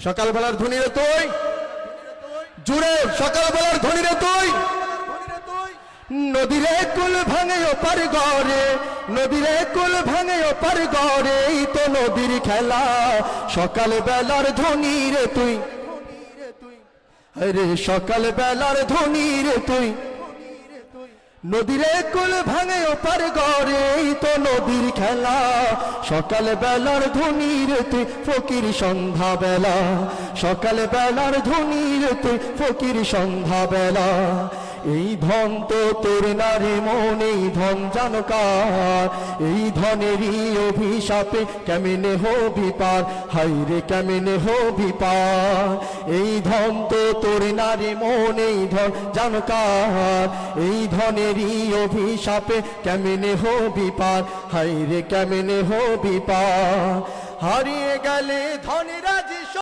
সকালবেলার ধনী রে তুই, জুড়ে সকালবেলার ধনী রে তুই। নদীরে কুল ভাঙে ওপার গড়ে, নদীরে কুল ভাঙে ওপার গড়ে, এই তো নদীর খেলা। সকালবেলার ধনী রে তুই, আরে সকালবেলার ধনী রে তুই। নদীরে কুল ভাঙে ওপার গড়ে, এই তো নদীর খেলা। সকালবেলার ধনী রে তুই, ফকির সন্ধ্যা বেলা। সকালবেলার ধনী রে তুই, ফকির সন্ধ্যা বেলা। এই ধন তো তোর নারী মন, এই ধন জানো কার? এই ধনেরই অভিশাপে কেমনে হবি পার, হাইরে কেমনে হবি পার। এই ধন তো তোর নারী মন, এই ধন জানো কার? এই ধনেরই অভিশাপে কেমনে হবি পার, হাইরে কেমনে হবি পার। হারিয়ে গেলে ধনী রাজি